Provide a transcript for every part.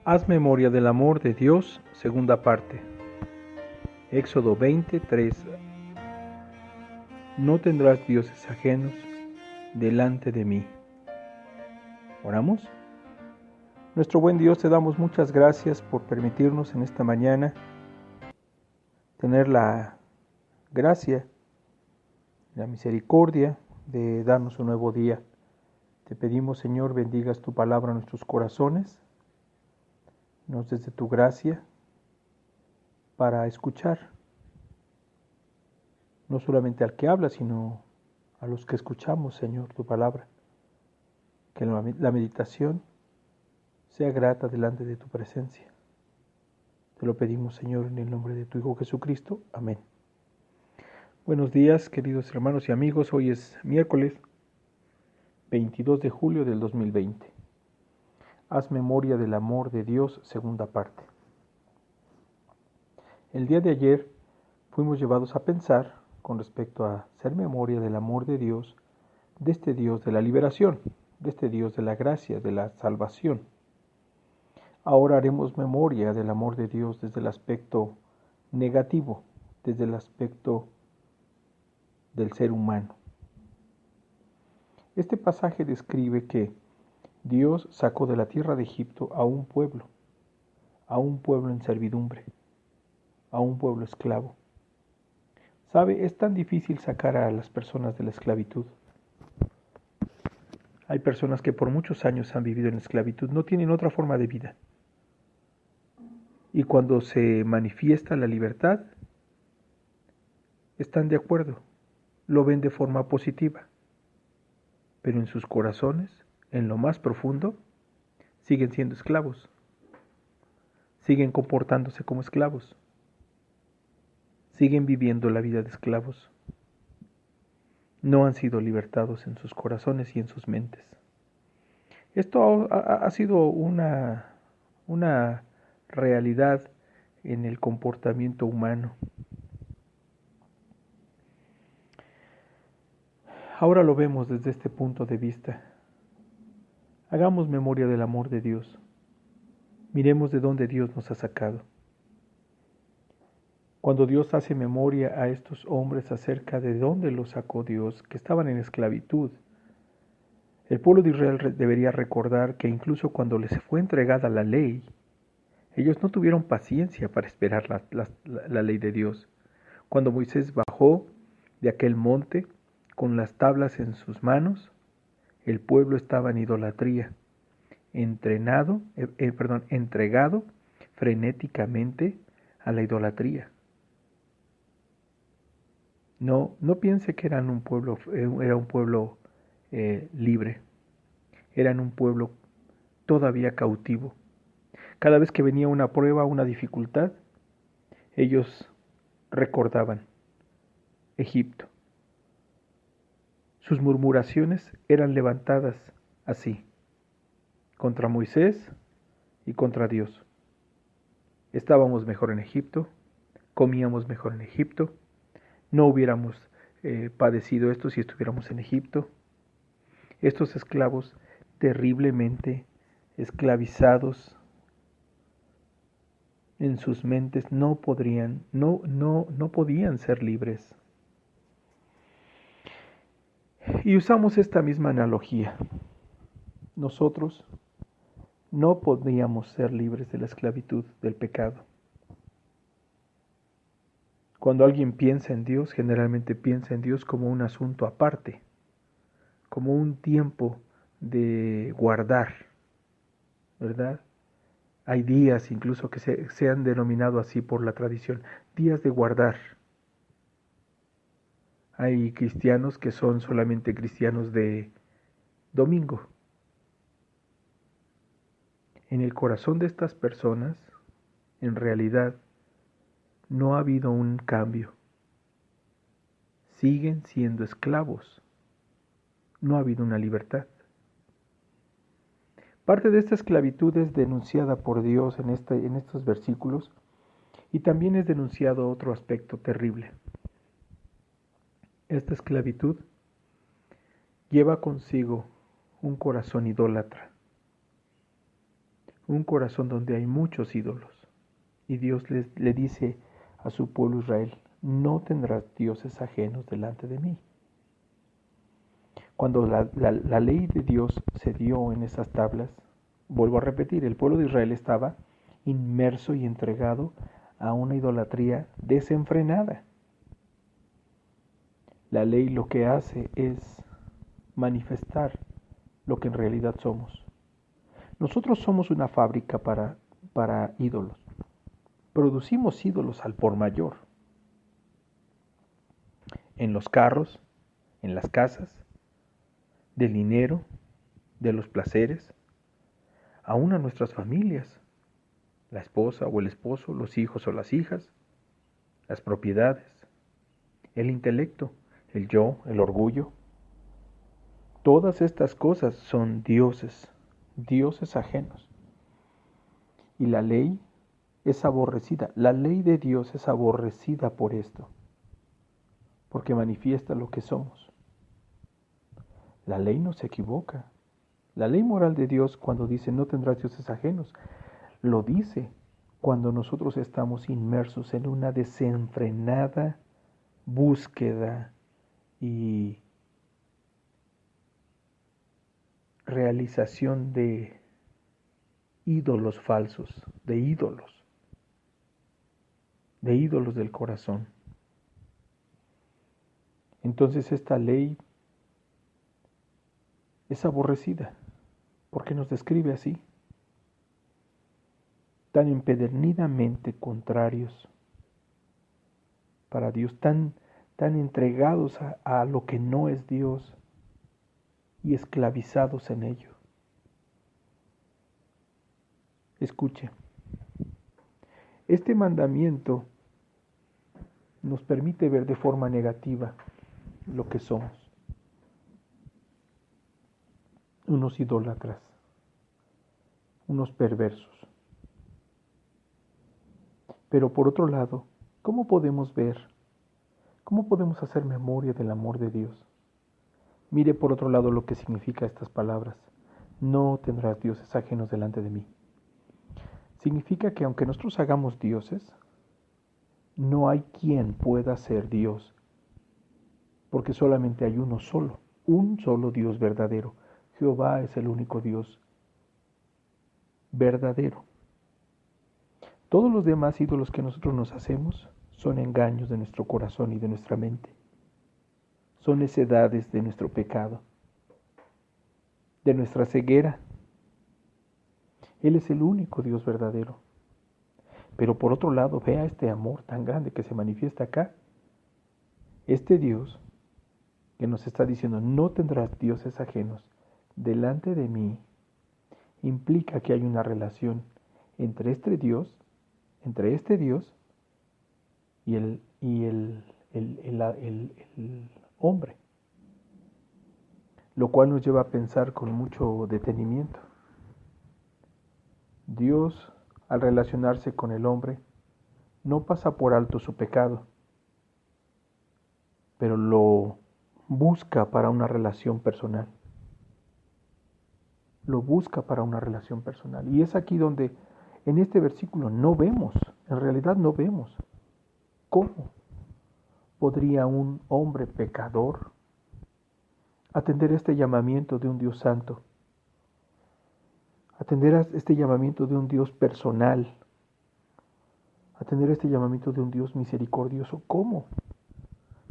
Haz memoria del amor de Dios, segunda parte. Éxodo 23. No tendrás dioses ajenos delante de mí. ¿Oramos? Nuestro buen Dios, te damos muchas gracias por permitirnos en esta mañana tener la gracia, la misericordia de darnos un nuevo día. Te pedimos, Señor, bendigas tu palabra en nuestros corazones, nos des de tu gracia para escuchar, no solamente al que habla, sino a los que escuchamos, Señor, tu palabra. Que la meditación sea grata delante de tu presencia. Te lo pedimos, Señor, en el nombre de tu Hijo Jesucristo. Amén. Buenos días, queridos hermanos y amigos. Hoy es miércoles 22 de julio del 2020. Haz memoria del amor de Dios, segunda parte. El día de ayer fuimos llevados a pensar con respecto a hacer memoria del amor de Dios, de este Dios de la liberación, de este Dios de la gracia, de la salvación. Ahora haremos memoria del amor de Dios desde el aspecto negativo, desde el aspecto del ser humano. Este pasaje describe que Dios sacó de la tierra de Egipto a un pueblo en servidumbre, a un pueblo esclavo. ¿Sabe? Es tan difícil sacar a las personas de la esclavitud. Hay personas que por muchos años han vivido en esclavitud, no tienen otra forma de vida. Y cuando se manifiesta la libertad, están de acuerdo, lo ven de forma positiva. Pero en sus corazones, en lo más profundo, siguen siendo esclavos. Siguen comportándose como esclavos. Siguen viviendo la vida de esclavos. No han sido libertados en sus corazones y en sus mentes. Esto ha sido una realidad en el comportamiento humano. Ahora lo vemos desde este punto de vista. Hagamos memoria del amor de Dios. Miremos de dónde Dios nos ha sacado. Cuando Dios hace memoria a estos hombres acerca de dónde los sacó Dios, que estaban en esclavitud, el pueblo de Israel debería recordar que incluso cuando les fue entregada la ley, ellos no tuvieron paciencia para esperar la ley de Dios. Cuando Moisés bajó de aquel monte con las tablas en sus manos, el pueblo estaba en idolatría, entregado frenéticamente a la idolatría. No piense que era un pueblo libre. Eran un pueblo todavía cautivo. Cada vez que venía una prueba, una dificultad, ellos recordaban Egipto. Sus murmuraciones eran levantadas así, contra Moisés y contra Dios. Estábamos mejor en Egipto, comíamos mejor en Egipto, no hubiéramos padecido esto si estuviéramos en Egipto. Estos esclavos terriblemente esclavizados en sus mentes no podían ser libres. Y usamos esta misma analogía. Nosotros no podíamos ser libres de la esclavitud del pecado. Cuando alguien piensa en Dios, generalmente piensa en Dios como un asunto aparte, como un tiempo de guardar, ¿verdad? Hay días incluso que se han denominado así por la tradición, días de guardar. Hay cristianos que son solamente cristianos de domingo. En el corazón de estas personas, en realidad, no ha habido un cambio. Siguen siendo esclavos. No ha habido una libertad. Parte de esta esclavitud es denunciada por Dios en estos versículos y también es denunciado otro aspecto terrible. Esta esclavitud lleva consigo un corazón idólatra. un corazón donde hay muchos ídolos. Y Dios le dice a su pueblo Israel, no tendrás dioses ajenos delante de mí. Cuando la ley de Dios se dio en esas tablas, vuelvo a repetir, el pueblo de Israel estaba inmerso y entregado a una idolatría desenfrenada. La ley lo que hace es manifestar lo que en realidad somos. Nosotros somos una fábrica para ídolos. Producimos ídolos al por mayor. En los carros, en las casas, del dinero, de los placeres, aún a nuestras familias, la esposa o el esposo, los hijos o las hijas, las propiedades, el intelecto, el yo, el orgullo. Todas estas cosas son dioses, dioses ajenos. Y la ley es aborrecida. La ley de Dios es aborrecida por esto, porque manifiesta lo que somos. La ley no se equivoca. La ley moral de Dios, cuando dice no tendrás dioses ajenos, lo dice cuando nosotros estamos inmersos en una desenfrenada búsqueda y realización de ídolos falsos, de ídolos del corazón. Entonces esta ley es aborrecida, porque nos describe así, tan empedernidamente contrarios para Dios, tan entregados a lo que no es Dios y esclavizados en ello. Escuche, este mandamiento nos permite ver de forma negativa lo que somos. Unos idólatras, unos perversos. Pero por otro lado, ¿cómo podemos ver? ¿Cómo podemos hacer memoria del amor de Dios? Mire por otro lado lo que significa estas palabras. No tendrás dioses ajenos delante de mí. Significa que aunque nosotros hagamos dioses, no hay quien pueda ser Dios, porque solamente hay uno solo, un solo Dios verdadero. Jehová es el único Dios verdadero. Todos los demás ídolos que nosotros nos hacemos son engaños de nuestro corazón y de nuestra mente. Son necedades de nuestro pecado, de nuestra ceguera. Él es el único Dios verdadero. Pero por otro lado, vea este amor tan grande que se manifiesta acá. Este Dios que nos está diciendo, no tendrás dioses ajenos delante de mí, implica que hay una relación entre este Dios y el hombre, lo cual nos lleva a pensar con mucho detenimiento. Dios, al relacionarse con el hombre, no pasa por alto su pecado, pero lo busca para una relación personal. Lo busca para una relación personal. Y es aquí donde en este versículo no vemos, en realidad no vemos cómo podría un hombre pecador atender a este llamamiento de un Dios santo, atender a este llamamiento de un Dios personal, atender a este llamamiento de un Dios misericordioso. ¿Cómo?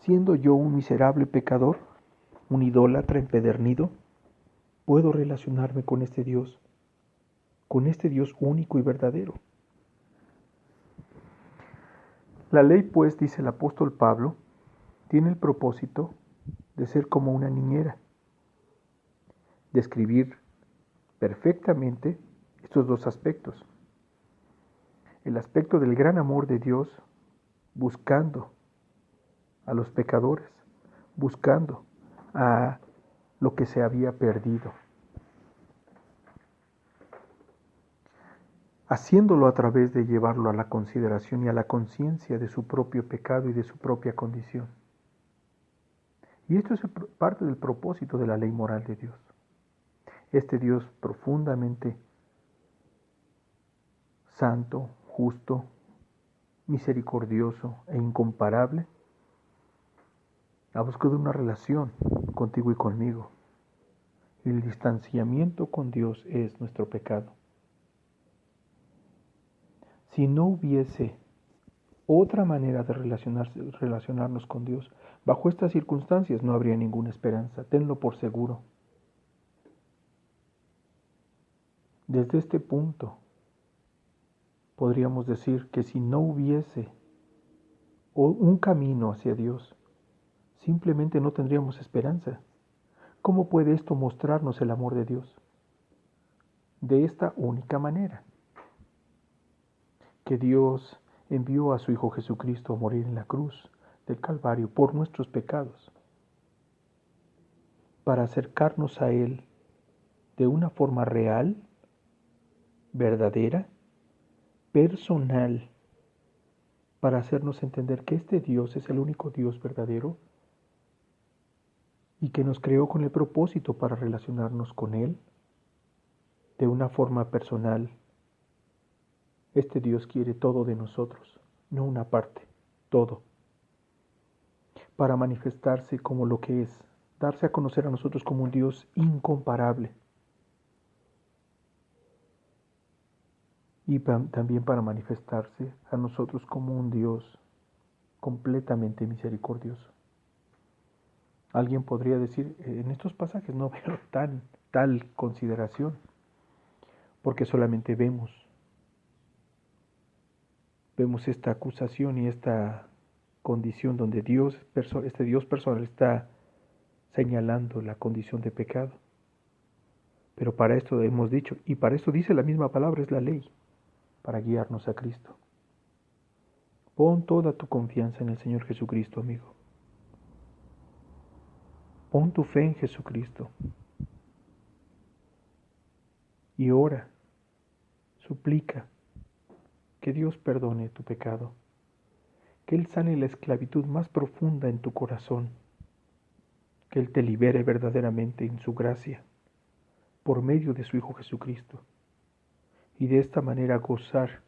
Siendo yo un miserable pecador, un idólatra empedernido, puedo relacionarme con este Dios único y verdadero. La ley, pues, dice el apóstol Pablo, tiene el propósito de ser como una niñera, describir perfectamente estos dos aspectos. El aspecto del gran amor de Dios buscando a los pecadores, buscando a lo que se había perdido, haciéndolo a través de llevarlo a la consideración y a la conciencia de su propio pecado y de su propia condición. Y esto es parte del propósito de la ley moral de Dios. Este Dios profundamente santo, justo, misericordioso e incomparable, la búsqueda de una relación contigo y conmigo. El distanciamiento con Dios es nuestro pecado. Si no hubiese otra manera de relacionarnos con Dios, bajo estas circunstancias no habría ninguna esperanza, tenlo por seguro. Desde este punto, podríamos decir que si no hubiese un camino hacia Dios, simplemente no tendríamos esperanza. ¿Cómo puede esto mostrarnos el amor de Dios? De esta única manera, que Dios envió a su Hijo Jesucristo a morir en la cruz del Calvario por nuestros pecados, para acercarnos a Él de una forma real, verdadera, personal, para hacernos entender que este Dios es el único Dios verdadero y que nos creó con el propósito para relacionarnos con Él de una forma personal. Este Dios quiere todo de nosotros, no una parte, todo, para manifestarse como lo que es, darse a conocer a nosotros como un Dios incomparable y también para manifestarse a nosotros como un Dios completamente misericordioso. Alguien podría decir, en estos pasajes no veo tal consideración, porque solamente vemos esta acusación y esta condición donde este Dios personal está señalando la condición de pecado. Pero para esto hemos dicho, y para esto dice la misma palabra, es la ley, para guiarnos a Cristo. Pon toda tu confianza en el Señor Jesucristo, amigo. Pon tu fe en Jesucristo. Y ora, suplica que Dios perdone tu pecado, que Él sane la esclavitud más profunda en tu corazón, que Él te libere verdaderamente en su gracia, por medio de su Hijo Jesucristo, y de esta manera gozar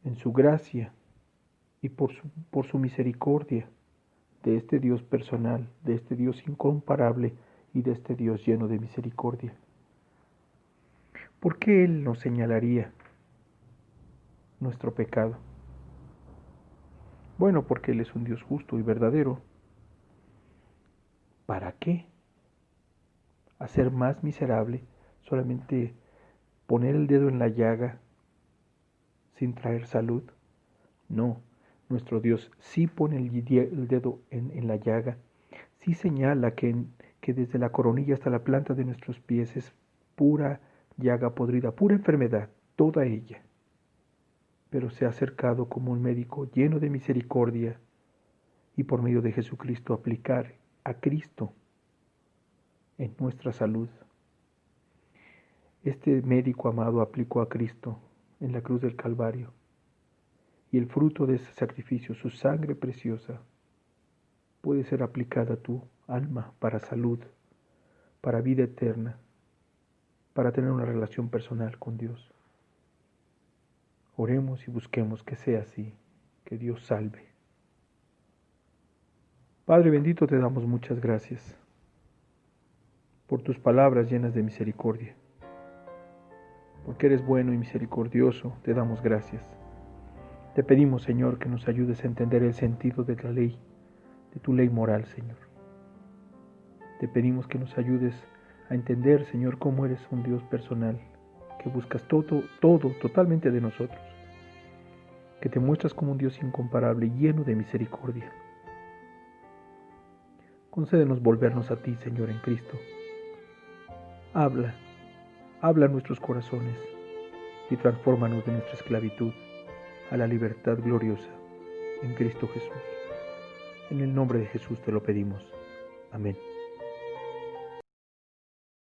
en su gracia y por su misericordia de este Dios personal, de este Dios incomparable y de este Dios lleno de misericordia. ¿Por qué Él nos señalaría nuestro pecado? Bueno, porque Él es un Dios justo y verdadero. ¿Para qué? Hacer más miserable, solamente poner el dedo en la llaga sin traer salud. No, nuestro Dios sí pone el dedo en la llaga, sí señala que desde la coronilla hasta la planta de nuestros pies es pura llaga podrida, pura enfermedad, toda ella. Pero se ha acercado como un médico lleno de misericordia y por medio de Jesucristo aplicar a Cristo en nuestra salud. Este médico amado aplicó a Cristo en la cruz del Calvario y el fruto de ese sacrificio, su sangre preciosa, puede ser aplicada a tu alma para salud, para vida eterna, para tener una relación personal con Dios. Oremos y busquemos que sea así, que Dios salve. Padre bendito, te damos muchas gracias por tus palabras llenas de misericordia. Porque eres bueno y misericordioso, te damos gracias. Te pedimos, Señor, que nos ayudes a entender el sentido de la ley, de tu ley moral, Señor. Te pedimos que nos ayudes a entender, Señor, cómo eres un Dios personal, que buscas todo totalmente de nosotros, que te muestras como un Dios incomparable, lleno de misericordia. Concédenos volvernos a ti, Señor, en Cristo. Habla a nuestros corazones y transfórmanos de nuestra esclavitud a la libertad gloriosa en Cristo Jesús. En el nombre de Jesús te lo pedimos. Amén.